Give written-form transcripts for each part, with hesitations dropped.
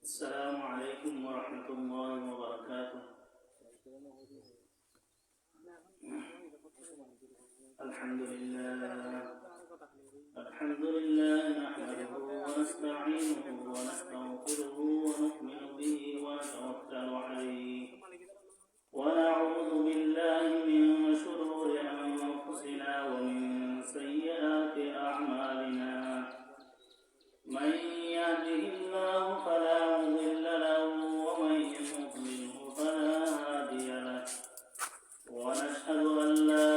السلام عليكم ورحمة الله وبركاته. الحمد لله نحمده ونستعينه ونستغفره ونؤمن به ونتوكل عليه ونعوذ بالله من شرور أنفسنا ومن سيئات أعمالنا. من يهده الله فلا مضل له ومن يضلله فلا هادي له، ونشهد أن لا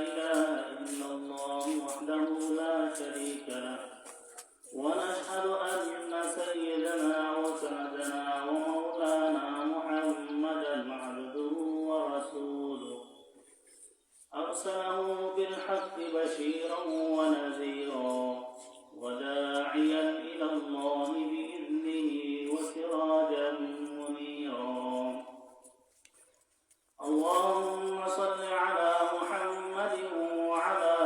إله إلا الله وحده لا شريك له، ونشهد أن سيدنا وسندنا ومولانا محمدا عبده ورسوله، أرسله بالحق بشيرا ونذيرا وداعيا إلى الله بإذنه وسراجا منيرا. اللهم صل على محمد وعلى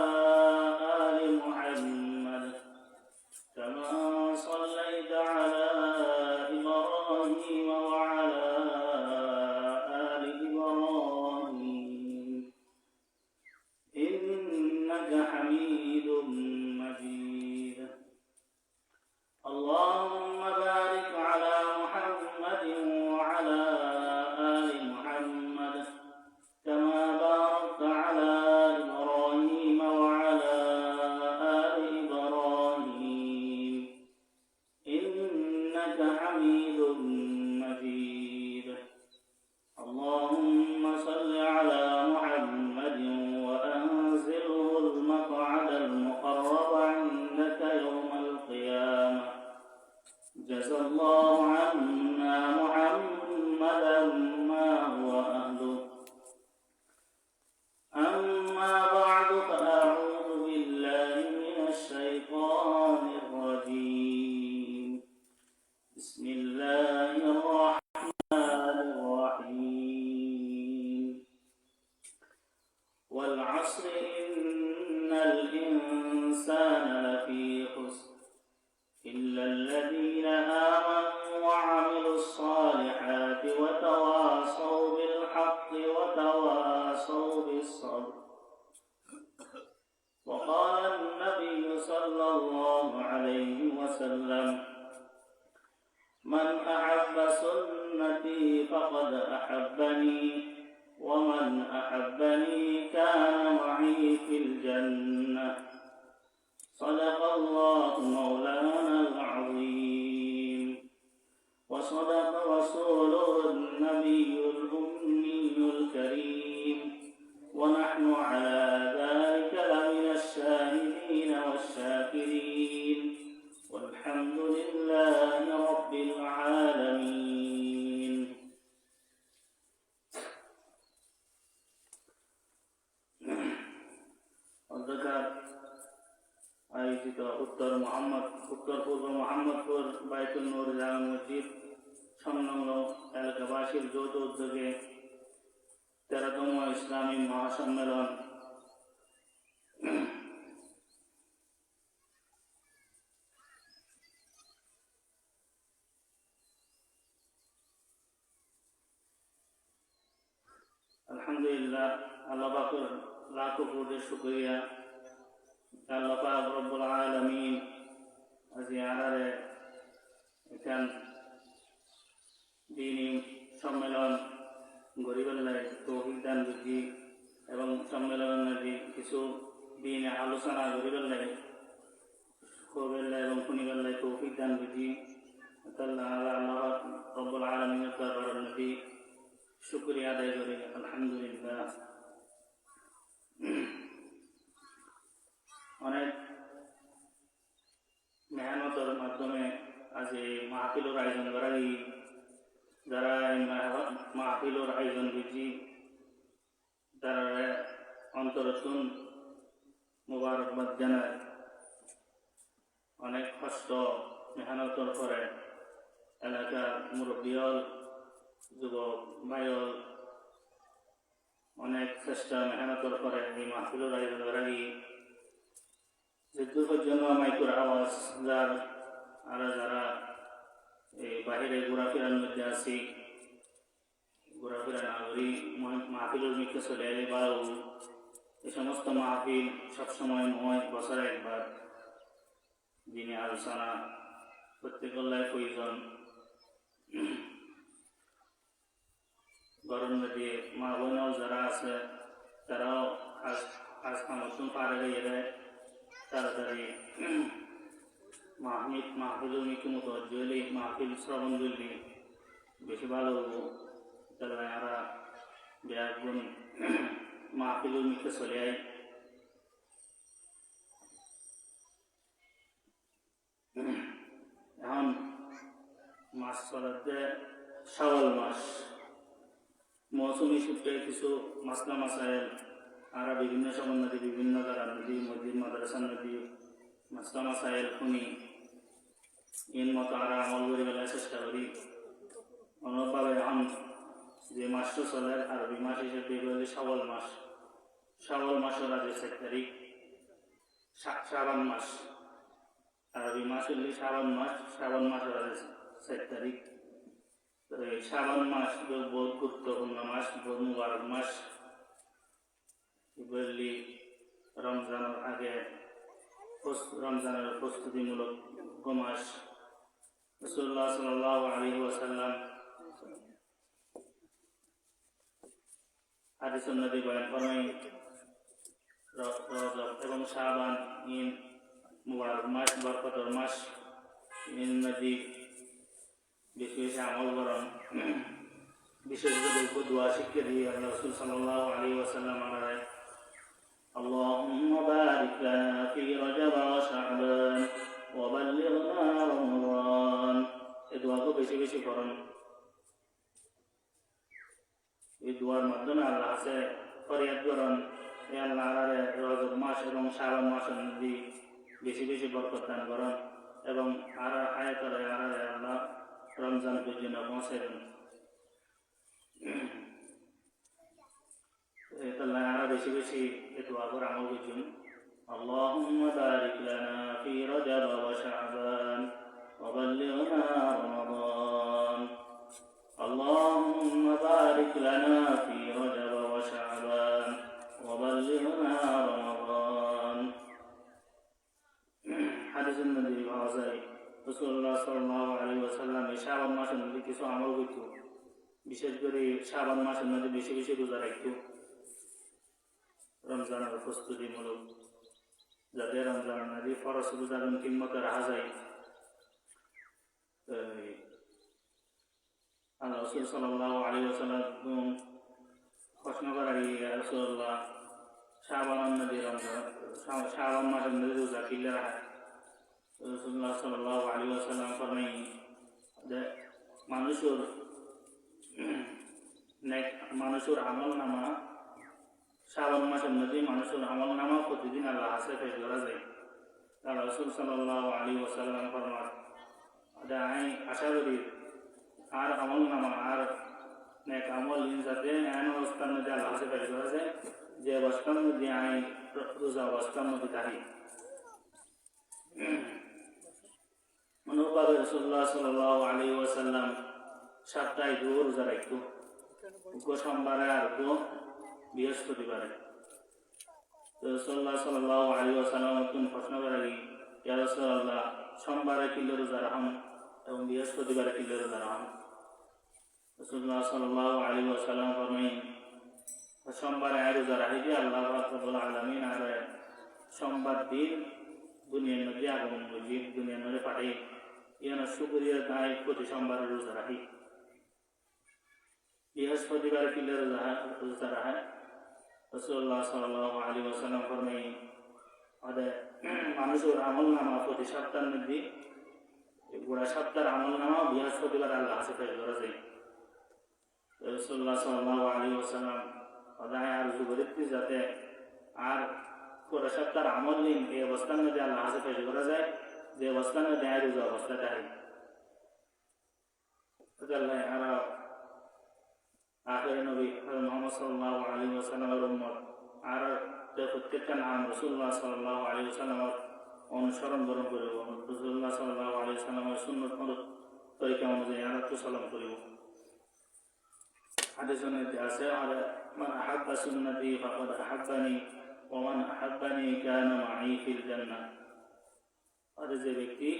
آل محمد كما صليت على إبراهيم وعلى آل إبراهيم إنك حميد مجيد. اللهم بارك على محمد وعلى آل محمد كما باركت على إبراهيم وعلى آل إبراهيم إنك حميد مجيد. اللهم صل على محمد وأنزله المقعد المقرب عندك يوم القيامة. جزى الله عنا محمدا ما هو أهله. أما بعد فأعوذ بالله من الشيطان الرجيم. بسم الله الرحمن الرحيم. والعصر إن الإنسان لفي خسر إلا الذين آمنوا وعملوا الصالحات وتواصوا بالحق وتواصوا بالصبر. وقال النبي صلى الله عليه وسلم: من أحب سنتي فقد أحبني، ومن أحبني كان معي في الجنة. صدق الله مولانا العظيم، وصدق رسوله النبي الأمي الكريم، ونحن على ذلك لمن الشاهدين والشاكرين، والحمد لله رب العالمين. আয়োজিত উত্তর পূর্ব মোহাম্মদপুর বাইতুল নূর জামে মসজিদ সংলগ্ন এলাকাবাসীর যৌথ উদ্যোগে 13তম ইসলামী মহাসম্মেলন আলহামদুলিল্লাহ, আল্লাহ পাকের লাখো কোটি শুকরিয়া। আল্লাহ পাক রব্বুল আলামিন আজি আরারে এখান দিনী সম্মেলন গরিবেল্লায় তৌফিক দান বুঝি এবং সম্মেলনের কিছু দিনে আলোচনা গরিবেল্লায় করবেল্লায় এবং শুনিবেল্লায় তৌফিক দান বুঝি। আল্লাহ রব্বুল আলামিনের দরবারে নবী শুকরিয়া আদায় করি। আলহামদুলিল্লাহ, অনেক মেহনতের মাধ্যমে আজ এই মাহফিলের আয়োজন করাই, যারা এই মাহফিলের আয়োজন করছি তারা অন্তরতুন মুবারকবাদ জানায়। অনেক কষ্ট মেহনতর করে এলাকার মুরব্বীল যুবক ভাইল অনেক চেষ্টা মেহনতর করে এই মাহফিলের আয়োজনের আগে যেটুকুর জন্য মাইকুর আওয়াজ যার আর যারা এই বাহিরে ঘোরাফেরার মধ্যে আছি ঘোরাফেরা না করি মাহফিলের মিথ্যে চলে এলে বারো এই সমস্ত মাহফিল সবসময় নয়, বছরে একবার দিনে আলোচনা প্রত্যেকের প্রয়োজন। গরম দিয়ে মা বোনও যারা আছে তারাও আজ নতুন পারে গিয়ে দেয় তাড়াতাড়ি মাহফিলের মিকে মতো জলি মাহফিল শ্রবণ করলে বেশি ভালো হবো। তাহলে আমরা বিরাট গুণ মাহফিলের মিকে চলে আই। এখন মাস চলাতে শাওয়াল মাস মৌসুমি সূত্রে কিছু মাসলা মাসাইল আর বিভিন্ন সময় নদী বিভিন্ন জায়গা নদী মসজিদ মাদ্রাসা নদী মাসলা মাসাইল শুনি এর মতো আর আমল করে বেলার চেষ্টা করি। অনুভাবে এখন যে মাসটা চলে আরবি মাস হিসেবে বলে শাওয়াল মাস। শাওয়াল মাসের আজ 7 তারিখ শ্রাবণ মাস। আরবি মাস হলে শ্রাবণ মাসের আজ 7 তারিখ। শ্রাবণ মাস বহুত গুরুত্বপূর্ণ মাস, বহুত মুবারক মাস। বললি রমজানের আগে রমজানের প্রস্তুতিমূলক মাস। রাসূলুল্লাহ সাল্লাল্লাহু আলাইহি ওয়াসাল্লাম হাদিসুন নবী বয়ান ফরমায় রজব এবং শাবান ইন মুবারক মাস, বরকতের মাস। ইন নদী বেশি বেশি আমল করেন, বিশেষ করে দোয়া শিক্ষা দিয়ে আল্লাহ রাসূল সাল্লাল্লাহু আলাইহি ওয়াসাল্লাম বলেন আল্লাহুম্মা বারিক লানা ফি রজব ওয়া শাবান ওয়া বাল্লিগনা রমাদান। এই দোয়াকে বেশি বেশি করেন। এই দোয়ার মাধ্যমে আল্লাহ কাছে ফরিয়াদ করেন হে আল্লাহ রজব মাস এবং শাবান মাসের মধ্যে বেশি বেশি বরকত দান করেন এবং আর আয়াতের আল্লাহ রমজান পর্যন্ত পৌঁছাবেন। তাহলে আরো বেশি বেশি একটু আবার আমল করছেন। اللهم بارك لنا في رجب وشعبان وبلغنا رمضان. اللهم بارك لنا في رجب وشعبان وبلغنا رمضان. حديث النبي ভাষায় রাসূলুল্লাহ সাল্লাল্লাহু আলাইহি ওয়াসাল্লাম শাবান মাসের মধ্যে কিছু আমল করত। বিশেষ করে শাবান মাসের মধ্যে বেশি বেশি রোজা রাখত রমজানের প্রস্তুতিমূলক, যাতে রমজান নদী ফরজ রোজা ঠিক মতো রাখা যায়। আল্লাহ রাসূল সাল্লাল্লাহু আলাইহি ওয়াসাল্লাম প্রশ্ন করা রাসূলুল্লাহ শাবান নদী শাবান মাসের মধ্যে রোজা কিলে রাখা। রাসূলুল্লাহ সাল্লাল্লাহু আলাইহি ওয়াসাল্লাম ফরমাই যে মানুষের আমল নামা শাবান মাসের মধ্যে মানুষের আমল নামা প্রতিদিন আল্লাহ কাছে পেশ করা যায়। আল্লাহ রাসূল সাল্লাল্লাহু আলাইহি ওয়াসাল্লাম ফরমান আমি আশা করি আর আমল নামা আর নেক আমল যাতে এমন অবস্থার মধ্যে আল্লাহ কাছে পেশ করা যায় যে অবস্থার মধ্যে আমি রোজা অবস্থার মধ্যে থাকি। অনুভাবে রাসূলুল্লাহ সাল্লাল্লাহু আলাইহি ওয়াসাল্লাম সপ্তাহে 2 রোজা রাখতো, সোমবারে আর বৃহস্পতিবারে। রাসূলুল্লাহ সাল্লাল্লাহু আলাইহি ওয়াসাল্লাম প্রশ্ন করেন ইয়া রাসূলুল্লাহ সোমবারে কিলো রোজা রাখুন এবং বৃহস্পতিবারে কিলো রোজা রাখুন। রাসূলুল্লাহ সাল্লাল্লাহু আলাইহি ওয়াসাল্লাম ফরমায় সোমবারে রোজা রাখি আল্লাহ রাব্বুল আলামিন আর সোমবার দিন দুনিয়ার মধ্যে আগমন করি, দুনিয়ার মধ্যে পাঠাই ইয়ার শুকরিয়ার দায় প্রতি সোমবারে রোজা রাখি। বৃহস্পতিবার কিলো রোজা রাখা। রাসূলুল্লাহ সাল্লাল্লাহু আলাইহি ওয়াসাল্লাম ফরমায় মানুষের আমল নামা প্রতি সপ্তাহের মধ্যে গোড়া সপ্তাহের আমল নামা বৃহস্পতিবার আল্লাহ কাছে পেশ করা যায়। রাসূলুল্লাহ সাল্লাল্লাহু আলাইহি ওয়াসাল্লাম আরজু করেছি যাতে আর পুরো সপ্তাহ আমল নিন এই অবস্থার মধ্যে আল্লাহ হাসে পেশ করা যায় যে অবস্থার মধ্যে রোজ অবস্থাটা আর আখের নবী মোহাম্মদ সাল্লাল্লাহু আলাইহি ওয়াসাল্লামের উম্মত আর প্রত্যেকটা নাম রাসূলুল্লাহ সাল্লাল্লাহু আলাইহি ওয়াসাল্লামের অনুসরণ গ্রহণ করিব রাসূলুল্লাহ সাল্লাল্লাহু আলাইহি ওয়াসাল্লামের সুন্নাত তরিকা অনুযায়ী আর তো সালাম করিব হাদিসে আছে আর মান আহাব্বা সুন্নতি ফাকাদ আহাব্বানি ওয়া মান আহাব্বানি কানা মাই ফিল জান্নাহ আর যে ব্যক্তি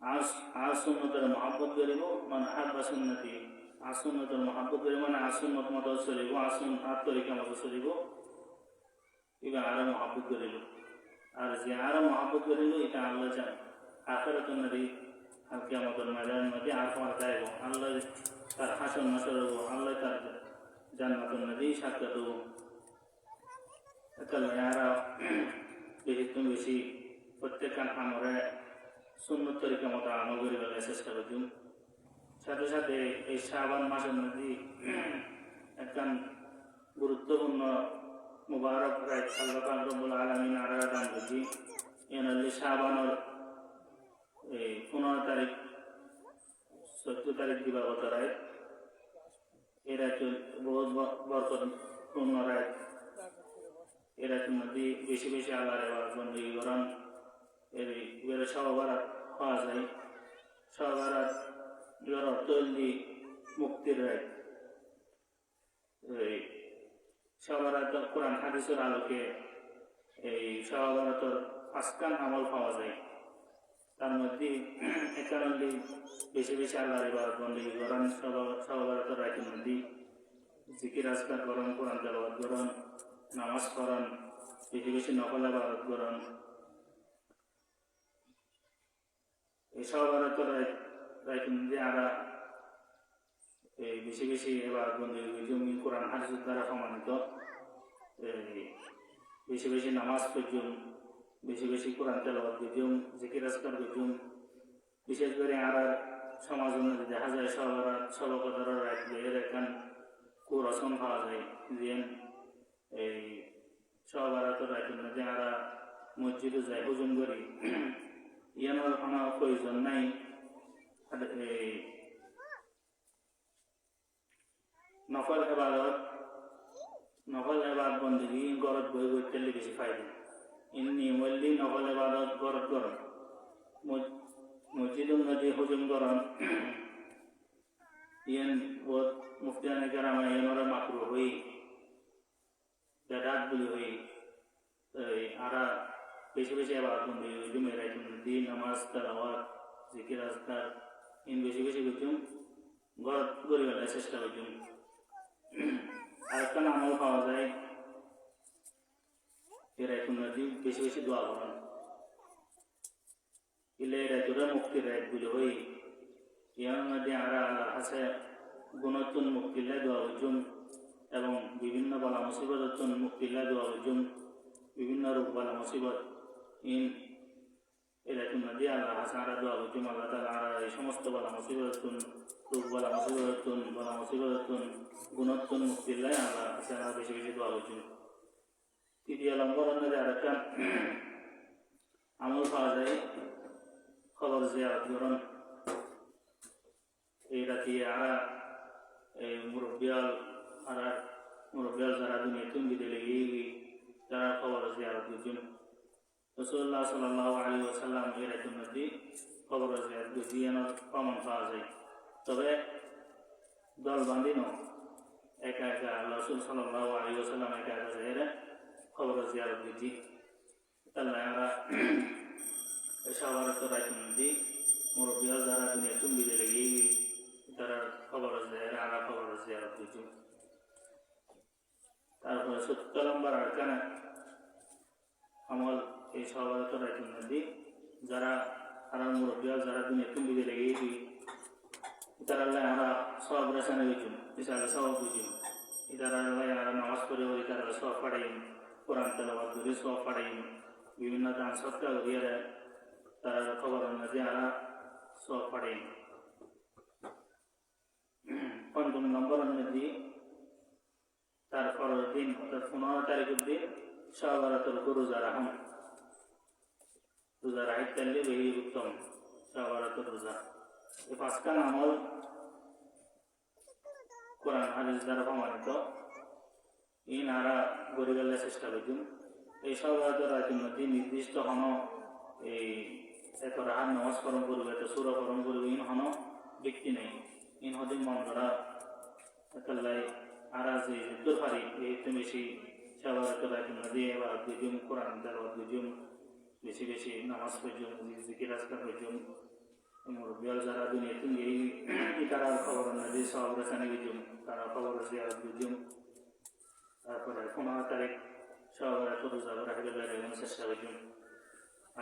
আজ সুন্নতের মহব্বত করিব মান আহাব্বা সুন্নতি আজ সুন্নতের মহব্বত করিব মানে আজ সুন্নত মতো চলিব আসুন আর তরিকা মতো চলিব এবার আরো মহব্বত করিল আর যে আরো মহব্বত করিল এটা আল্লাহ চান আখিরাতুন নবী আর কিয়ামতের ময়দানের মধ্যে আর পাওয়া যাইব আল্লাহ তার হাসন নাসর হবো আল্লাহ তার জান্নাতুন নবী সাক্ষাৎ হবো তাহলে আরা বেশি প্রত্যেকখান আমরে সুন্নত তরিকা মতো আমল করিবার চেষ্টা করতুম সাথে সাথে এই শাবান মাসের মধ্যে একখান গুরুত্বপূর্ণ মুবারক রাত আল্লাহ পাক রব্বুল আলামিন আরা দান করছি এনলি শাবানের এই 15 তারিখ 14 তারিখ দিবাগত রাত এরা বহুত বরকতপূর্ণ রাত এরা মধ্যে বেশি বেশি আল্লাহর ইবাদত বন্দেগী করেন এর সহবারাত পাওয়া যায় সহবারাত এর অর্থ হলি মুক্তির রাত এই সহবারাত কোরআন হাদিসের আলোকে এই সহবারাতের পাঁচখান আমল পাওয়া যায় তার মধ্যে একারণে বেশি বেশি আল্লাহর ইবাদত বন্দেগী করেন সহবারাতের রাতের মধ্যে জিকির আজকার করেন কোরআন তেলাওয়াত করেন নামাজ পড়ান বেশি বেশি নফল ইবাদত করেন এই সহবারাতের রাতের মধ্যে আরা এই বেশি বেশি ইবাদত বন্দেগী কোরআন হাদিসের দ্বারা প্রমাণিত বেশি বেশি নামাজ পড়ুন বেশি বেশি কোরআন তেলাওয়াত করুন জিকির আজকার করুন বিশেষ করে আর সমাজের মধ্যে দেখা যায় সর্বকতার রাখবে এর এখন কুরসন পাওয়া যায় যে এই সহবারাতের রাতের মধ্যে আমরা মসজিদে যাই হুজুম করি ইয়ানোর কোনো প্রয়োজন নাই এই নফল ইবাদত বন্দেগী গরত বই করতে বেশি ফায়দা ইন্নি মল্লি নফল ইবাদত গরত করেন মসজিদের মধ্যে হুজুম করেন ইয়ান বহুত মুফতিয়ানে কেরামা ইয়ানোরা মাকরুহ হই বেদাত বলি হই আর বেশি বেশি ইবাদত বন্দেগী হুজুম রাতের মধ্যে নামাজ তেলাওয়াত জিকির আজকার ইন বেশি বেশি করতুম গরত করিবার চেষ্টা করতুম আরেকটা আমল পাওয়া যায় এর রাতের মধ্যে বেশি বেশি দোয়া করেন ইলে রাতের মুক্তির রাত বলি হই ইয়ার মধ্যে আমরা আল্লাহর কাছে গুণতুন মুক্তিল্লাহ দোয়া হইতুম এবং বিভিন্ন বালা মুসিবততুন মুক্তিল্লাহ দোয়া হইতুম বিভিন্ন রোগ বালা মুসিবত ইন এই রাতের মধ্যে আল্লাহর কাছে আমরা দোয়া হইতুম আল্লাহ তাআলা আমরা এই সমস্ত বালা মুসিবততুন রোগ বালা মুসিবততুন গুণতুন মুক্তিল্লাহ আল্লাহর কাছে আমরা বেশি বেশি দোয়া হইতুম তৃতীয় নম্বর মধ্যে আরেকটা আমল পাওয়া যায় খবর জিয়ারত করেন এই রাতে আর এই মুরব্বিয়াল যারা দুনিয়া তুমি দিলে যারা খবর জিয়ারত করছেন রাসূলুল্লাহ সাল্লাল্লাহু আলাইহি ওয়াসাল্লাম এই রাতের মধ্যে খবর জিয়ারত করছেন প্রমাণ পাওয়া যায় তবে দল বান্ধিন একা একা রাসূল সাল্লাল্লাহু আলাইহি ওয়াসাল্লাম একা একা যায় খবর জিয়ারত করছি তাহলে আমরা সহবারাতের রাতের মধ্যে মুরব্বিয়াল যারা দুনিয়া তুমি দিলে তারা খবর যায় আমরা খবর জিয়ারত করছি তারপরে 17 নম্বর আরকান আমল এই সহবারাতের রাতের মধ্যে যারা আর মুরব্বিয়াল যারা দুনিয়া তুমি দিলে তারা আমরা সব রেশনে গেছুন হিসাবে সব বুঝুন তারা আমরা নামাজ পড়ে ওই তারা সব পাঠাই কোরআন তেলাওয়াত করি সব পাঠাই বিভিন্ন দান সৎকার করিয়ে তারা খবর মধ্যে আমরা সব পাঠাই 15 নম্বর মধ্যে তারপর দিন অর্থাৎ 15 তারিখের দিন শাহবারাতের উপর রোজা রাখুন। রোজা রাখতে পারলে বেশি উত্তম। শাহবারাতের রোজা এই 5টা আমল কোরআন হাদিস দ্বারা প্রমাণিত। এই নারা গরিবের চেষ্টা করছেন এই শাহবারাতের রাতের মধ্যে নির্দিষ্ট হন এই এত রাহার নামাজ পালন করবে, এত সুরা পালন করবে, ইন হন ব্যক্তি নেই। ইন হদিন মন করা একাল্লাই আর যে যুদ্ধ পারি এই বেশি শাহবারাতের রাতের মধ্যে এবার দুজন কোরআন দেওয়া, দুজন বেশি বেশি নামাজ পর্যন্ত জিকির আজকার পর্যন্ত মুরব্বিয়াল যারা দুনিয়াতে এই তারা খবর নদী সব রেখানে গেছুন, তারা খবর আছে আর দুজন। তারপরে 15 তারিখ শাহবারাতের রোজা রাখতে লাগে চেষ্টা করছেন।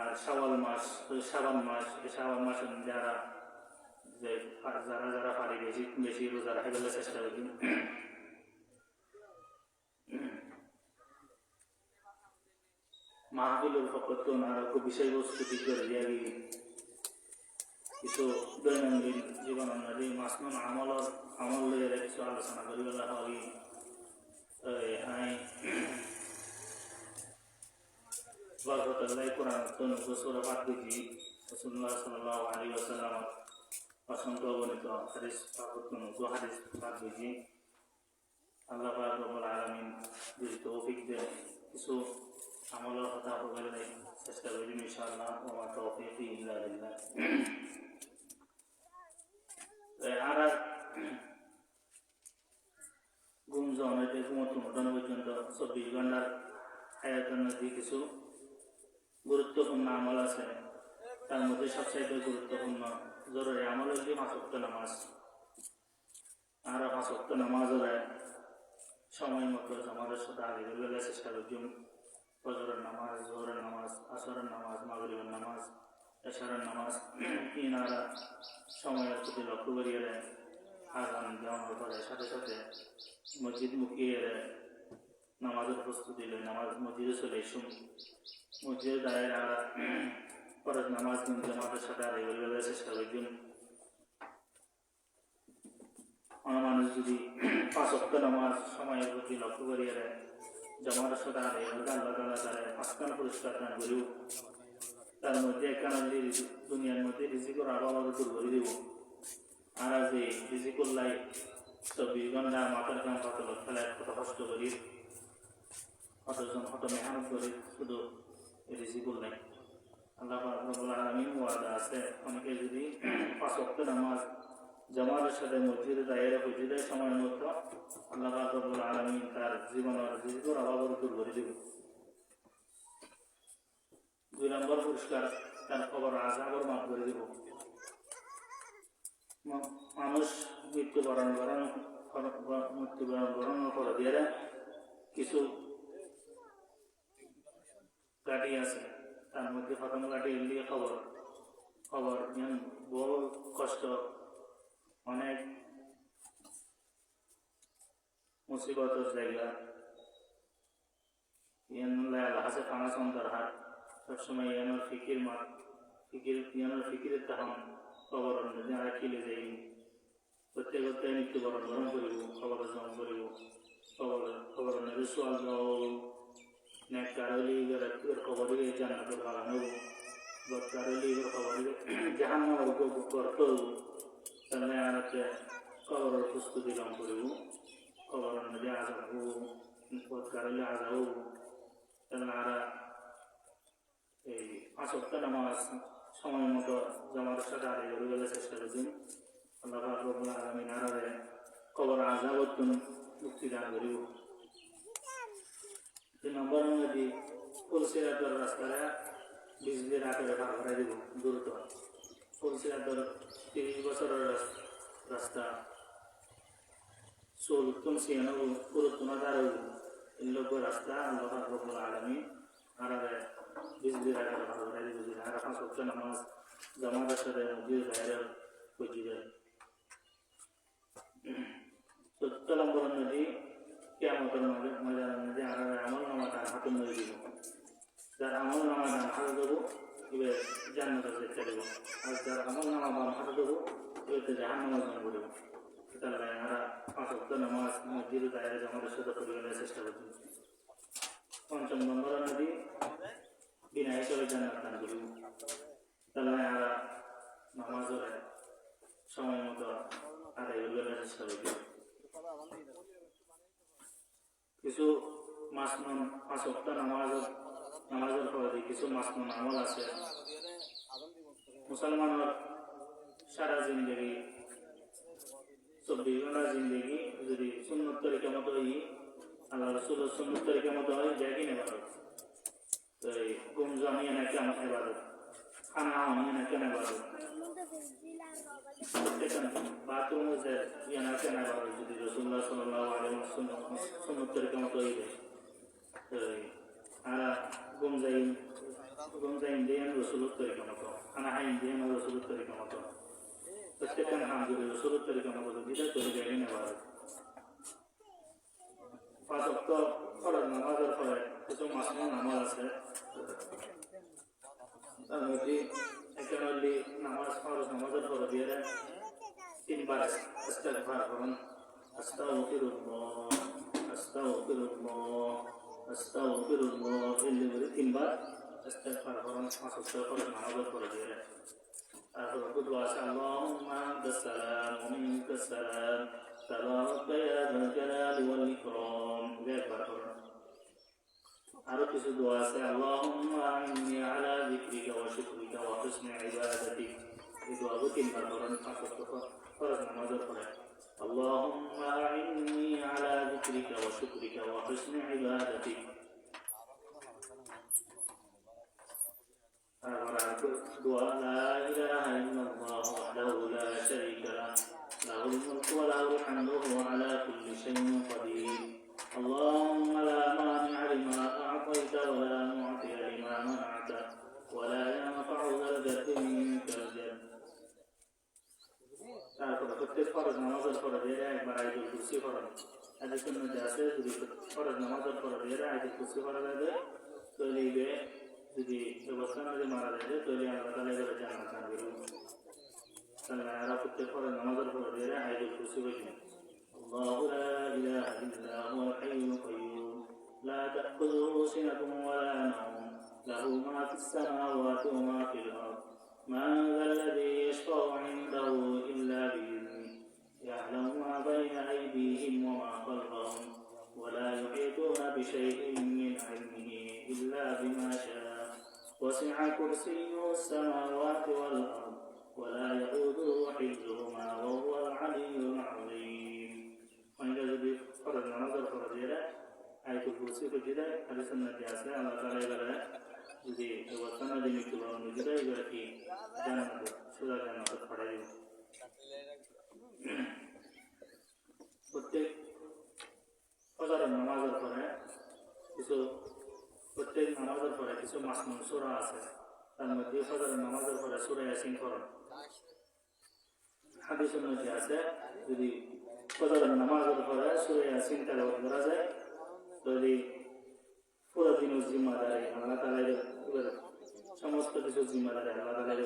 আর শাওয়াল মাস, শাবান মাস, এই শাবান মাসে যারা যারা যারা পারি বেশি বেশি রোজা রাখতে চেষ্টা করছেন। মাহফিলের ফকত আরো বিষয়বস্তু ঠিক করে দিয়ে কিছু দৈনন্দিন জীবন নদী মাসনুন আমল লইয়া কিছু আলোচনা করি বলা হয়। বরকতুল্লাহ কোরআন সূরা ফাতিহা রাসূলুল্লাহ সাল্লাল্লাহু আলাইহি ওয়াসাল্লাম অসংখ্য বর্ণিত হাদিস হাদিস ফাতিহা আল্লাহ পাক রব্বুল আলামিন যদি তৌফিক দেন কিছু আমলের কথা বলে চেষ্টা করি ইনশাআল্লাহ। ওয়া তাওফীকি ইল্লা বিল্লাহ। আর ঘুম জমাইতে ঘুমানো পর্যন্ত 24 ঘন্টার হায়াতের মধ্যে কিছু গুরুত্বপূর্ণ আমল আছে। তার মধ্যে সবচাইতে গুরুত্বপূর্ণ জরুরি আমল হচ্ছে 5 ওয়াক্ত নামাজ। আর 5 ওয়াক্ত নামাজ হলে সময় মতো আমাদের সাথে আগে বেলা চেষ্টা করছেন। ফজরের নামাজ, জোহরের নামাজ, আসরের নামাজ, মাগরিবের নামাজ, এশারের নামাজ ইনারা সময়ের প্রতি লক্ষ্য করিয়ে দেয়। আজান দেওয়ানোর পরে সাথে সাথে মসজিদ মুখিয়ে নামাজের প্রস্তুতি লই, নামাজ মসজিদে চলে এসুন। মসজিদে দাঁড়িয়ে আমরা পরে নামাজ জামাতের সাথে আদায় করে চেষ্টা করছেন। মানুষ যদি 5 ওয়াক্ত নামাজ সময়ের প্রতি লক্ষ্য করিয়ে দেয়, জামাতের সাথে আদায় করে আল্লাহ তাআলা তার 5টা পুরস্কার দান করিব। তার মধ্যে একখানা দুনিয়ার মধ্যে রিজিকের অভাব দূর করে দেব। আর যে রিজিকুল লাই 24 ঘন্টা মাথার কাম পাতল খেলায় কত কষ্ট করি, কতজন কত মেহনত করি, শুধু রিজিকুল নাই। আল্লাহ রাব্বুল আলামিন ওয়াদা আছে অনেকে যদি 5 ওয়াক্ত নামাজ জামাতের সাথে মসজিদে দাঁড়িয়ে মসজিদে সময় মতো আল্লাহ রাব্বুল আলামিন তার জীবনের রিজিকের অভাব দূর করে দেব। 2 নম্বর পুরস্কার তার কবর আযাবের মাফ করে দেব। মানুষ মৃত্যুবরণ করে দিয়ে কিছু গাড়ি আছে, তার মধ্যে প্রথম গাড়ি দিয়ে খবর বহু কষ্ট, অনেক মুসিবত জায়গা হাসে ফানা সন্তার হাত সবসময় ফিকিরের তখন খবর আর খেলে যাই প্রত্যেক মৃত্যুবরণ গ্রহণ করিব, খবর জমা করিব, খবর নদী সোয়াল কারলি খবর জান্নাতের বাগান হব, কারলি খবর জাহান্নামের গর্ত হব। তাহলে আর খবরের প্রস্তুতি গ্রহণ করিব, খবর নদী আজাব হব, কারলি আজাব হব। তাহলে আর এই 5 ওয়াক্ত নামাজ সময় মতো জামাতের সাথে আদায় করে চেষ্টা করছেন। আল্লাহ রাব্বুল আলামিন আরারে কবর আযাবত মুক্তি দান করিব। 3 নম্বর নদী ফুলসিরাতের রাস্তায় বিজলির আকারে পার করে দিব দ্রুত। ফুলসিরাতের 30 বছরের রাস্তা চলতুন সিয়ানো পুরোতনা দাঁড়াব এই লোক রাস্তা আল্লাহ রাব্বুল আলামিন আরারে বিজলির আকারে পার করে দিব। আর 5 ওয়াক্ত নামাজ জামাতের সাথে মসজিদে দাঁড়িয়ে পৌঁছে 17 নম্বর নদী কিয়ামতের ময়দানের মধ্যে আর আমল নামা তার হাতে মেরে দিব। যার আমল নামা ডান হাতে দেবো এবার জান্নাতে যেতে দেব, আর যার আমল নামা বাম হাতে দেবো এবার জাহান্নামে দান করব। তাহলে আমরা 5 ওয়াক্ত নামাজ মসজিদে দাঁড়িয়ে আমাদের সাথে পরিবারে দেওয়ার চেষ্টা করবেন। ৫ম নম্বর নদী বিনা হিসাবে জান্নাত দান করিব। তাহলে আমরা নামাজ সময় মতো আদায় করার চেষ্টা করব। কিছু মাসনুন ৫ ওয়াক্ত নামাজের পরে কিছু মাসনুন আমল আছে মুসলমানের সারা জিন্দগি ২৪ ঘন্টা জিন্দগি যদি সুন্নত তরিকা মতো আল্লাহ রাসূলের সুন্নত তরিকা মতো হয় যায় কিনা ভালো। তো এই ঘুম জমিয়ে নাকি আমার ইবাদত, খানা আনিয়ে নাকি ইবাদত, বাথরুমে যে নাকি ইবাদত যদি রাসূলুল্লাহ সাল্লাল্লাহু আলাইহি ওয়াসাল্লাম সুন্নত তরিকা মতো হয়। তো আর ঘুম যাই দিয়ে রাসূলের তরিকা মতো, খানা খাই দিয়ে রাসূলের তরিকা মতো, প্রত্যেকটা হামদুলিল্লাহ রাসূলের তরিকা মতো দিলে তৈরি যায় কিনা ভালো। ৫ ওয়াক্ত ফরজ নামাজের পরে কিছু মাসনুন আমল আছে। তার মধ্যে একেবারে ফরজ নামাজের পরে দিয়ে ৩ বার ইস্তিগফার করুন। আস্তাগফিরুল্লাহ আস্তাগফিরুল্লাহ আস্তাগফিরুল্লাহ এই বলে ৩ বার ইস্তিগফার করুন ৫ ওয়াক্ত ফরজ নামাজের পরে দিয়ে। তারপর দোয়া আছে আল্লাহুম্মা আনতাস সালাম ওয়া মিনকাস সালাম তাবারাকা ইয়া যাল জালালি ওয়াল ইকরাম। আরো কিছু দোয়া আছে আল্লাহুম্মা ইন্নী আলা যিকরিকা ওয়া শুকরিকা ওয়া হুসনি ইবাদাতিক। এই দোয়াগুলো ৩ বার পড়ুন ৫ ওয়াক্ত ফরজ নামাজের পরে। আল্লাহুম্মা ইন্নী আলা যিকরিকা ওয়া শুকরিকা ওয়া হুসনি ইবাদাতিক। দোয়া লা ইলাহা ইল্লাল্লাহু ওয়াহদাহু লা শারীকা লাহু লাহুল মুলকু ওয়া লাহুল হামদু ওয়া হুয়া আলা কুল্লি শাইইন কাদির। اللهم لا مانع لما أعطيت ولا معطي لما منعت ولا ينفع ذا الجد منك الجد। তারপরে প্রত্যেক ফরজ নামাজের পরে দিয়ে একবার আয়াতুল কুরসি পড়ুন। হাদিসের মধ্যে আছে যদি ফরজ নামাজের পরে দিয়ে আয়াতুল কুরসি পড়া যায় তাহলে যদি ব্যবস্থা না মারা যায় তাহলে আমরা তাহলে করে জান্নাত দান করব। তাহলে আমরা প্রত্যেক ফরজ নামাজের পরে দিয়ে আয়াতুল কুরসি পড়ি। الله لا إله إلا هو الحي القيوم لا تأخذه سنة ولا نوم له ما في السماوات وما في الأرض من ذا الذي يشفع عنده إلا بإذنه يعلم ما بين أيديهم وما خلفهم ولا يحيطون بشيء من علمه إلا بما شاء وسع كرسيه السماوات والأرض ولا يؤوده حفظهما وهو العلي العظيم। যদি ফরজ নামাজের পরে দিয়ে আয়াতুল কুরসি পড়ে দেয় হাদিসের মধ্যে আছে আল্লাহ তাআলা এবারে যদি ব্যবস্থা না দিয়ে মৃত্যুবরণ করে দেয় এবারে কি জান্নাতে সোজা জান্নাতে পাঠাই দেব। প্রত্যেক ফজরের নামাজের পরে কিছু মাসনুন সূরা আছে। তার মধ্যে ফজরের নামাজের পরে সূরা ইয়াসিন পড়ুন। হাদিসের মধ্যে আছে যদি ফজরের নামাজের পরে সূরা ইয়াসিন তেলাওয়াত করা যায় তাহলে পুরো দিনের জিম্মাদারি আল্লাহ তাআলার উপর, সমস্ত কিছু জিম্মাদারি আল্লাহ তাআলার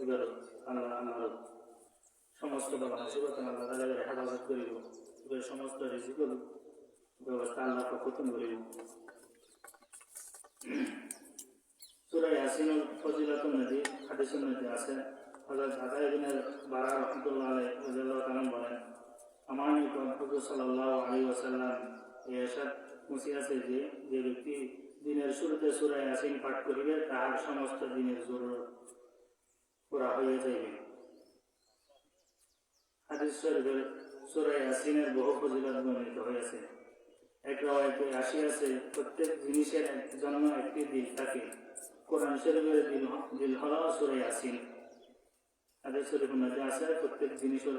উপর, আল্লাহর সমস্ত বাংলাদেশিগত আল্লাহ তাআলার হেফাজত করিব, সমস্ত রিজিকের ব্যবস্থা আল্লাহ প্রকটন করিব। সূরা ইয়াসিনের ফজিলতের মধ্যে হাদিসের মধ্যে আছে হযরত আতা ইবনে বারা রাহমাতুল্লাহ আলাইহি রাদিয়াল্লাহু তাআলা বলেন আমার নিকট হুজুর সাল্লাল্লাহু আলাইহি ওয়াসাল্লাম এই ইরশাদ মুসিয়াছে যে ব্যক্তি দিনের শুরুতে সূরা ইয়াসিন পাঠ করিবে তার সমস্ত দিনের জরুরত পুরা হয়ে যাবে। হাদিস শরীফে সূরা ইয়াসিনের বহু ফজিলত বর্ণিত হয়েছে। এক রাওয়ায়াতে আসিয়াছে প্রত্যেক জিনিসের জন্য একটি দিল থাকে, কোরআন শরীফের দিল হলো সূরা ইয়াসিন। হাদিস শরীফের মধ্যে আছে প্রত্যেক জিনিসের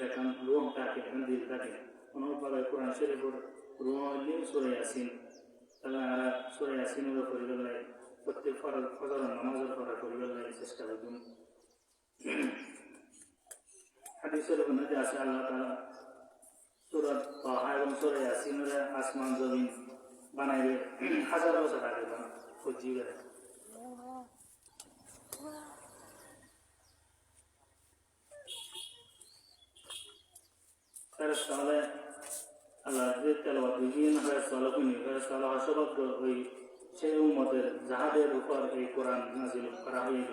একটা রুহ থাকে, একটা দিল থাকে। অনুভাবে কোরআন শরীফের রুহ হইলে সূরা ইয়াসিন। তাহলে আমরা সূরা ইয়াসিনের উপরে গেলে প্রত্যেক ফজর নামাজের পরে পড়ে চেষ্টা করব। হাদিস শরীফের মধ্যে আছে আল্লাহ তাআলা সূরা তাহা এবং সূরা ইয়াসিনের আসমান জমিন বানাইবে 1000 বছর আগে খুঁজিয়ে তাহলে আল্লাহ যে তেলাওয়াত বিহীন হয়ে চলকুনি হয়ে চলা সৌভাগ্য ওই সেই উম্মতের যাহাদের উপর এই কোরআন নাজিল করা হইল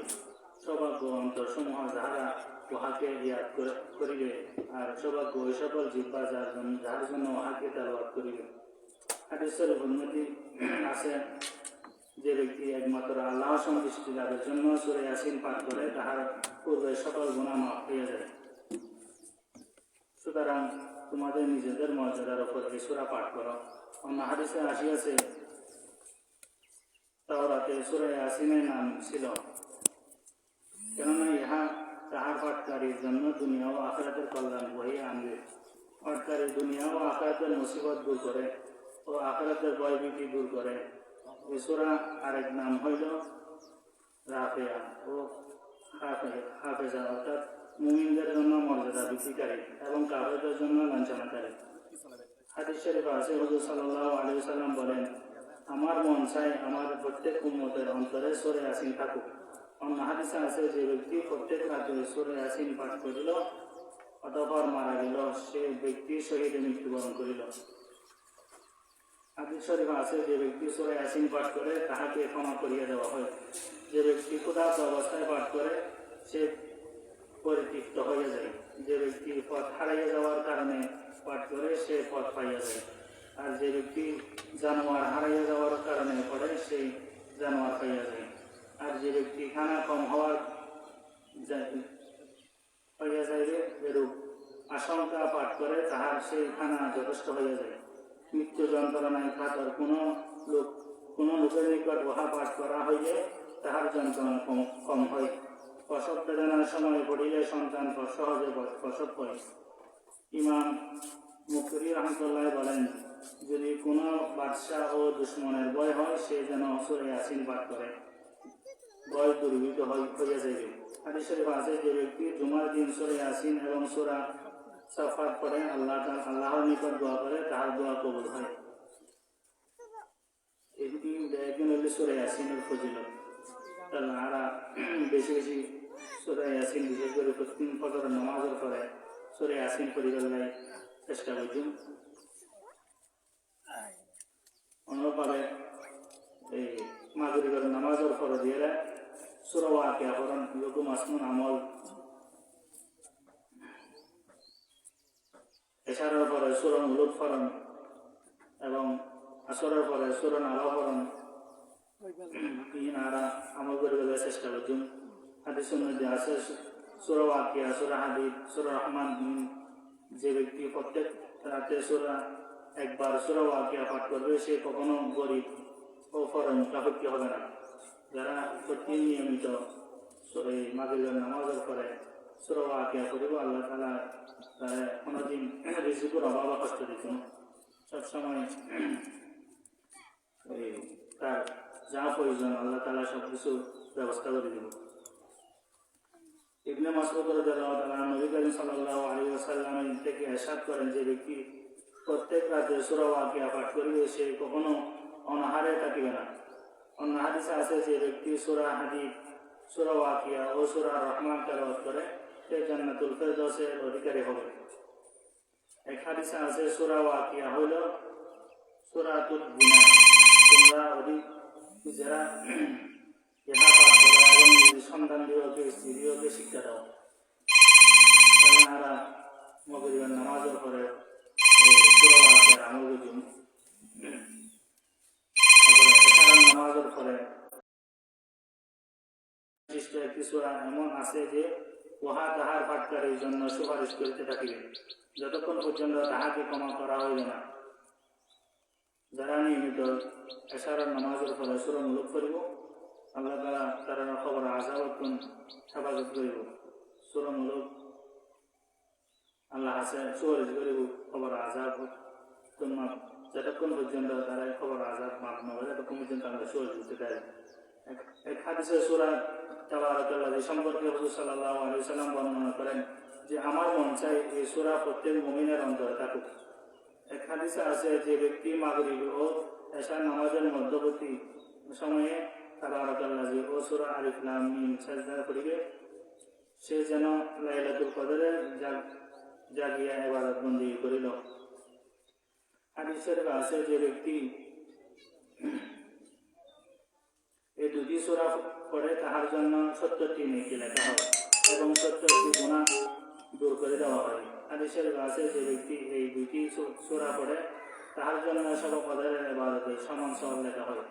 সৌভাগ্য অন্তরসমূহ যাহারা উহাকে ইয়াদ করিবে আর সৌভাগ্য ওই সকল জিব্বা যার জন্য উহাকে তেলাওয়াত করিবে। হাদিসের উন্নতি আছে যে ব্যক্তি একমাত্র আল্লাহ সন্তুষ্টি লাভের জন্য সূরা ইয়াসিন পাঠ করে তাহার পূর্বে সকল গুনাহ মাফ হয়ে যায়। সুতরাং তোমাদের নিজেদের মর্যাদার উপর এই সূরা পাঠ করো। অন্য হাদিসে আসিয়াছে তাওরাতে সূরা ইয়াসিনের নাম ছিল, কেননা ইহা তাহার পাঠকারীর জন্য দুনিয়া ও আখিরাতের কল্যাণ বহিয়ে আনবে। পাঠকারী দুনিয়া ও আখিরাতের মুসিবত দূর করে ও আখিরাতের ভয়ভীতি দূর করে। এই সূরা আরেক নাম হইল রাফিয়া ও হাফেজা, অর্থাৎ মুমিনদের জন্য মর্যাদা বৃদ্ধিকারী এবং কাফেরদের জন্য লাঞ্ছনাকারী। হাদিস শরীফে আছে হুজুর সাল্লাল্লাহু আলাইহি ওয়াসাল্লাম বলেন, আমার মন চাই আমার প্রত্যেক উম্মতের অন্তরে সূরা ইয়াসিন থাকুক। অন্য হাদিসে আছে যে ব্যক্তি প্রত্যেক রাতে সূরা ইয়াসিন পাঠ করিল অতঃপর মারা গেল সে ব্যক্তি শহীদে মৃত্যুবরণ করিল। হাদিস শরীফে আছে যে ব্যক্তি সূরা ইয়াসিন পাঠ করে তাহাকে ক্ষমা করিয়া দেওয়া হয়। যে ব্যক্তি ক্ষুধার্ত অবস্থায় পাঠ করে সে পরিতৃপ্ত হইয়া যায়। যে ব্যক্তি পথ হারাইয়া যাওয়ার কারণে পাঠ করে সে পথ পাইয়া যায়। আর যে ব্যক্তি জানোয়ার হারাইয়া যাওয়ার কারণে পড়ে সেই জানোয়ার পাইয়া যায়। আর যে ব্যক্তি খানা কম হওয়ার পাইয়া যাইবে এরূপ আশঙ্কা পাঠ করে তাহার সেই খানা যথেষ্ট হইয়া যায়। মৃত্যু যন্ত্রণায় কাতর কোনো লোকের নিকট উহা পাঠ করা হইলে তাহার যন্ত্রণা কম হয়। প্রসব বেদনার সময় পড়িলে সন্তান সহজে প্রসব করে। ইমাম মুকরি রহমতুল্লাহ বলেন, যদি কোনো বাদশা ও দুশ্মনের ভয় হয় সে যেন সূরা ইয়াসিন পাঠ করে, ভয় দূরীভূত হইয়া যাইবে। হাদিস শরীফে আছে যে ব্যক্তি জুমার দিন সূরা ইয়াসিন এবং সূরা সাফাত পড়ে আল্লাহর নিকট দোয়া করে তাহার দোয়া কবুল হয়। এগুলি একদিন হইলে সূরা ইয়াসিনের ফজিলত। তারা বেশি বেশি সূরা ইয়াসিন বিশেষ করে প্রতিদিন ফজরের নামাজের পরে সূরা ইয়াসিন পড়িবার চেষ্টা করছি। অন্যভাবে এই মাগরিবের নামাজের পরে দিয়ে সূরা ওয়াকিয়া পড়েন, লঘু মাসমুন আমল। এশারের পরে সূরা মুলুক পড়েন এবং আসরের পরে সূরা নাবা পড়েন। ইনারা আমল করিবার চেষ্টা করছি। হাদিসের মধ্যে আছে সূরা ওয়াকিয়া, সূরা হাদীদ, সূরা রহমান। যে ব্যক্তি প্রত্যেক রাতে একবার সূরা ওয়াকিয়া পাঠ করবে সে কখনো গরিব ও ফরম মুখাপেক্ষি হবে না। যারা প্রতিদিন নিয়মিত মাগরিবের নামাজের পরে সূরা ওয়াকিয়া করিব আল্লাহ তাআলা তারা কোনোদিন রিজিকের অভাব কষ্ট দিতেন। সবসময় তার যা প্রয়োজন আল্লাহ তাআলা সব কিছু ব্যবস্থা করে দেব। ইবনে মাসউদ রাদিয়াল্লাহু তাআলা নবী করিম সাল্লাল্লাহু আলাইহি ওয়াসাল্লাম থেকে ইরশাদ করেন, যে ব্যক্তি প্রত্যেক রাতে সূরা ওয়াকিয়া পাঠ করিবে সে কখনো অনাহারে থাকিবে না। অন্য হাদিসে আছে যে ব্যক্তি সূরা হাদীদ, সূরা ওয়াকিয়া ও সূরা রহমান তেলাওয়াত করে সে জান্নাতুল ফেরদৌসের অধিকারী হবে। এক হাদিসে আছে সূরা ওয়াকিয়া হইল সূরাতুল গুনাহ। তোমরা যারা ইহা পাঠ করো এবং সন্তানদিগকে স্ত্রীদিগকে শিক্ষা দাও। তারা মাগরিবের নামাজের পরে সূরা ওয়াকিয়ার আমল করুন। নামাজের পরে একটি সূরা এমন আছে যে উহা তাহার পাঠকারীর জন্য সুপারিশ করিতে থাকিবে যতক্ষণ পর্যন্ত তাহাকে ক্ষমা করা হইবে না। যারা নিয়মিত এশারের নামাজের পরে সূরা মুলুক করিব আল্লাহ তাআলা তারা খবর আযাবতন হেফাজত করিব। সূরা মুলুক আল্লাহ আছে সুপারিশ করিব খবর আযাব তোমরা যতক্ষণ পর্যন্ত তারা খবর আযাব মাফ না করে ততক্ষণ পর্যন্ত আমরা সুপারিশ করতে পারি। এক হাদিসে সূরা তাবারাকাল্লাযী সম্পর্কে হুজুর সাল্লাল্লাহু আলাইহি ওয়াসাল্লাম বর্ণনা করেন যে আমার মন চাই এই সূরা প্রত্যেক মুমিনের অন্তরে থাকুক। এক হাদিসে আছে যে ব্যক্তি মাগরিব ও এশার নামাজের মধ্যবর্তী সময়ে তাবারাকাল্লাযী ও সূরা আলিফ লাম মিম সাজদা করিবে সে যেন লাইলাতুল কদরে জাগিয়া ইবাদত বন্দেগী করিল। হাদিসের আছে যে ব্যক্তি এই দুটি সূরা পড়ে তাহার জন্য 70টি নেকি লেখা হয় এবং 70টি গুনাহ দূর করে দেওয়া হয়। হাদিসের আছে যে ব্যক্তি এই দুটি সূরা পড়ে তাহার জন্য সব কদরের ইবাদতের সমান সওয়াব লেখা হয়।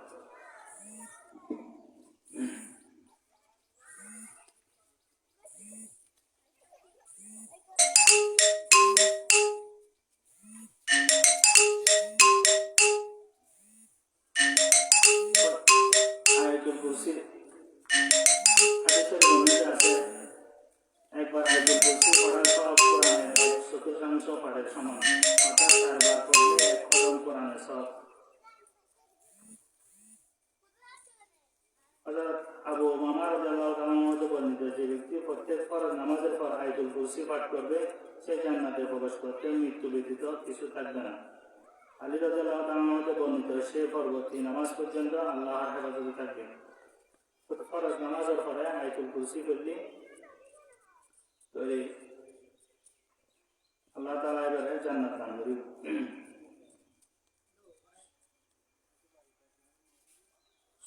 আয়াতুল কুরসি হাদিসের বর্ণিত আছে একবার আয়াতুল কুরসি পড়ার সওয়াব কোরআনের 1/4 পাঠের সমান, অর্থাৎ 4 বার পড়লে 1 খতম কোরআনের সওয়াব। হযরত আবু উমামা রাদিয়াল্লাহু তাআলা হতে বর্ণিত যে ব্যক্তি প্রত্যেক ফরজ নামাজের পর আয়াতুল কুরসি পাঠ করবে সে জান্নাতে প্রবেশ করতে মৃত্যু ব্যতীত কিছু থাকবে না। আলী রাদিয়াল্লাহু তাআলা হতে বর্ণিত সে পরবর্তী নামাজ পর্যন্ত আল্লাহর হেফাজতে থাকবে। ফরজ নামাজের পরে আয়াতুল কুরসি পড়লে তবে আল্লাহ তাআলা এবারে জান্নাত দান করিবেন।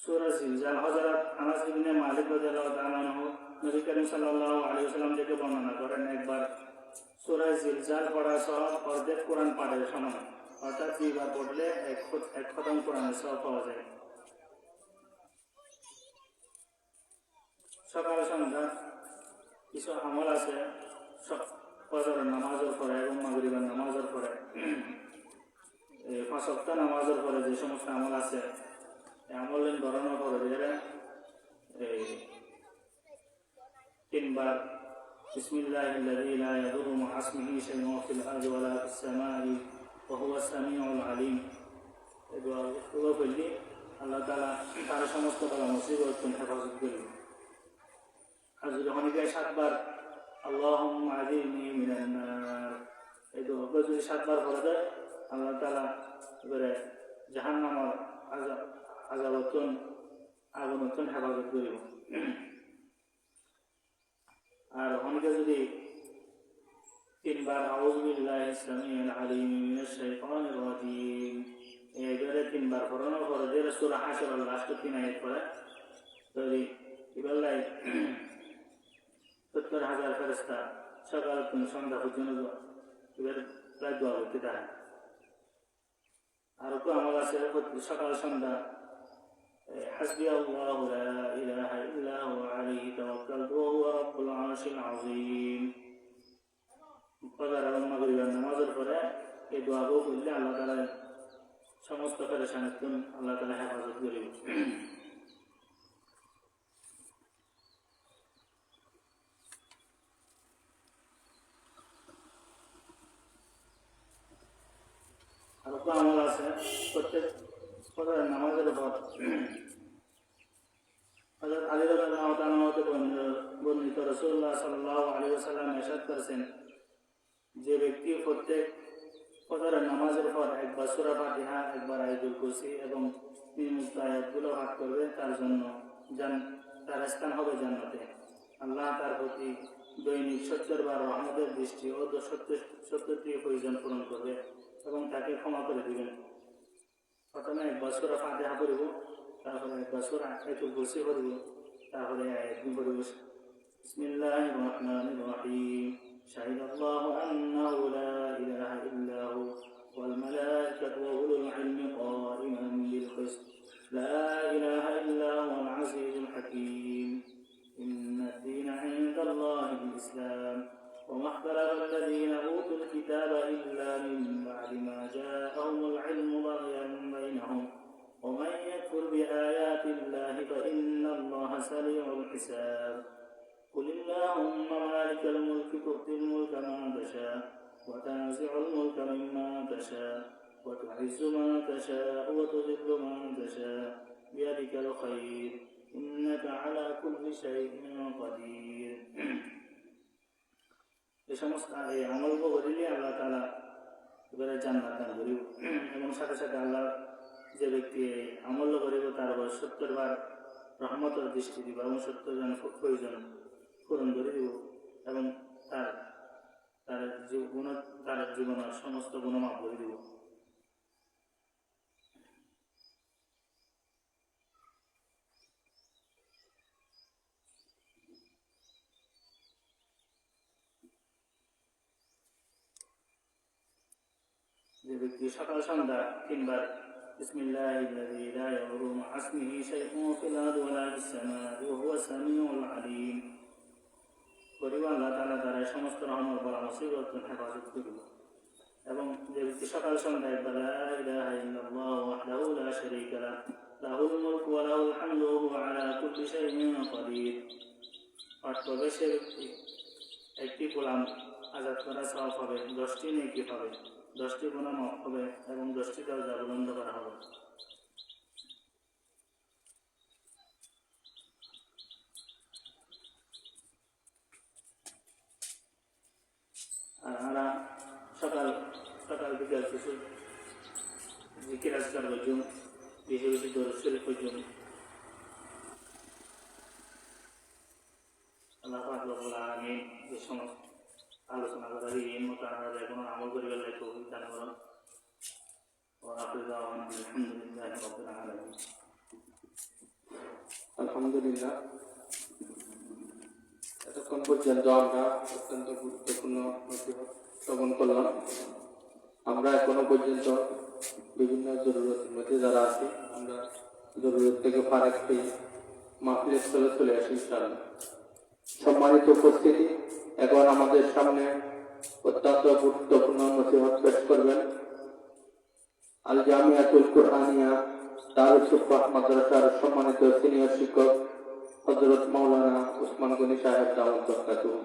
সূরা জিলজাল হযরত আনাস ইবনে মালিক রাদিয়াল্লাহু তাআলা আনহু নবী করিম সাল্লাল্লাহু আলাইহি ওয়াসাল্লাম থেকে বর্ণনা করেন একবার সূরা জিলজাল পড়া সওয়াব অর্ধেক কোরআন পাঠের সমান, অর্থাৎ 2 বার পড়লে 1 খতম কোরআনের সওয়াব পাওয়া যায়। সকাল সন্ধ্যা কিছু আমল আছে ফজরের নামাজের পরে এবং মাগরিবের নামাজের পরে, 5 ওয়াক্ত নামাজের পরে যে সমস্ত আমল আছে এই আমল ধরানো পরে যারা 3 বার বিসমিল্লাহিল্লাযী লা ইয়াদুররু মা ইসমিহি শাইউন ফিল আরদি ওয়ালা ফিস সামাই ওয়া হুয়াস সামিউল আলিম। এই দোয়া পড়লে আল্লাহ তাআলা তার সমস্ত বালা মুসিবত থেকে হেফাজত করবেন। আর যদি অনেকে 7 বার আল্লাহুম্মা আজিরনি মিনান নার এই দোয়া যদি 7 বার পড়া যায় আল্লাহ তাআলা এবারে জাহান্নামের আযাবতন আগুনতন হেফাজত করবেন। আর অনেকে যদি 3 বার আউযু বিল্লাহিস সামিউল আলিম মিনাশ শাইতানির রাজীম এবারে 3 বার পড়ানোর পরে যে সূরা হাশরের লাস্ট 3 আয়াত পড়ে তবে এবারে 70,000 ফেরেশতা সকাল থেকে সন্ধ্যা পর্যন্ত এবারে প্রায় দোয়া করতে থাকে। আর তো আমল আছে সকাল সন্ধ্যা حسبي الله لا إله إلا هو عليه توكلت وهو رب العرش العظيم। ফজর এবং মাগরিবের নামাজের পরে এই দোয়াগুলো পড়লে আল্লাহ তাআলা সমস্ত পেরেশানির থেকে আল্লাহ তাআলা হেফাজত করবেন। আর তো আমল আছে প্রত্যেক ফজরের নামাজের পর হযরত আলী রাদিয়াল্লাহু তাআলা হতে বর্ণিত রাসূলুল্লাহ সাল্লাল্লাহু আলাইহি ওয়াসাল্লাম ইরশাদ করেছেন যে ব্যক্তি প্রত্যেক ফজরের নামাজের পর একবার সূরা ফাতিহা একবার আয়াতুল কুরসি এবং নিম্নোক্ত আয়াতগুলো পাঠ করবে তার জন্য তার স্থান হবে জান্নাতে। আল্লাহ তার প্রতি দৈনিক 70 বার রহমতের দৃষ্টি ও 70টি প্রয়োজন পূরণ করবে এবং তাকে ক্ষমা করে দিবেন। প্রথমে একবার সূরা ফাতিহা পড়ব, তারপরে একবার সূরা আয়াতুল কুরসি পড়ব, তারপরে আয়াতগুলো পড়ব। বিসমিল্লাহির রহমানির রহিম শাহিদাল্লাহু আন্নাহু লা ইলাহা ইল্লা হু ওয়াল মালাইকাতু ওয়া উলুল ইলমি কাইমান বিল কিসত লা ইলাহা ইল্লা হুয়াল আজিজুল হাকীম ইন্নাদ দীনা ইনদাল্লাহিল ইসলাম وما اختلف الذين أوتوا الكتاب إلا من بعد ما جاءهم العلم بغيا بينهم ومن يكفر بآيات الله فإن الله سريع الحساب قل اللهم مالك الملك تؤتي الملك من تشاء وتنزع الملك ممن تشاء وتعز من تشاء وتذل من تشاء بيدك الخير إنك على كل شيء قدير। এই সমস্ত এই আমলগুলো করিলে আল্লাহ তাআলা এবারে জান্নাত দান করিব এবং সাথে সাথে আল্লাহ যে ব্যক্তি আমল করিব তার 70 বার রহমতের দৃষ্টি দিব এবং 70 জন প্রয়োজন পূরণ করে দিব এবং তার জীবনের সমস্ত গুণ মাফ করে দিব। ব্যক্তি সকাল সন্ধ্যা 3 বার বিসমিল্লাহিল্লাযী লা ইয়াদুররু মা ইসমিহি শাইউন ফিল আরদি ওয়া লা ফিস সামাই ওয়া হুয়া সামিউল আলীম করিব, আল্লাহ তাআলা দ্বারা সমস্ত রহমত বলা মুসিবত হেফাজত করিব। এবং যে ব্যক্তি সকাল সন্ধ্যায় লা ইলাহা ইল্লাল্লাহু ওয়াহদাহু লা শারীকা লাহু লাহুল মুলকু ওয়া লাহুল হামদু ওয়া হুয়া আলা কুল্লি শাইইন কাদির পাঠ করবে, সে ব্যক্তি একটি গোলাম আজাদ করা সওয়াব হবে, 10টি নেকি পাবে, 10টি গুনাহ মাফ হবে এবং 10টি দরজা বুলন্দ করা হবে। আর আমরা সকাল সকাল বিকাল কিছু জিকির আজকার হইজুম, বেশি বেশি দরুদ শরীফ হইজুম। আল্লাহ পাক রব্বুল আলামিন যে সমস্ত আলোচনা করা এই মতো আমরা কোনো আমল করিবার লাগে তৌফিক দান করুন। ওয়া আখিরু দাওয়ানা আলহামদুলিল্লাহি রাব্বিল আলামিন। আলহামদুলিল্লাহ, এতক্ষণ পর্যন্ত আমরা অত্যন্ত গুরুত্বপূর্ণ নসিহত শ্রবণ করলাম। আমরা এখনো পর্যন্ত বিভিন্ন জরুরতের মধ্যে যারা আছি, আমরা জরুরত থেকে ফারাক পেয়ে মাহফিলের স্থলে চলে আসি ইনশাআল্লাহ। সম্মানিত উপস্থিতি, এখন আমাদের সামনে অত্যন্ত গুরুত্বপূর্ণ নসিহত পেশ করবেন আল জামিয়াতুল কুরআনিয়া দারুস সুফাহ মাদ্রাসার সম্মানিত সিনিয়র শিক্ষক হযরত মাওলানা উসমান গনি সাহেব দাওয়াত বরকাতুহু।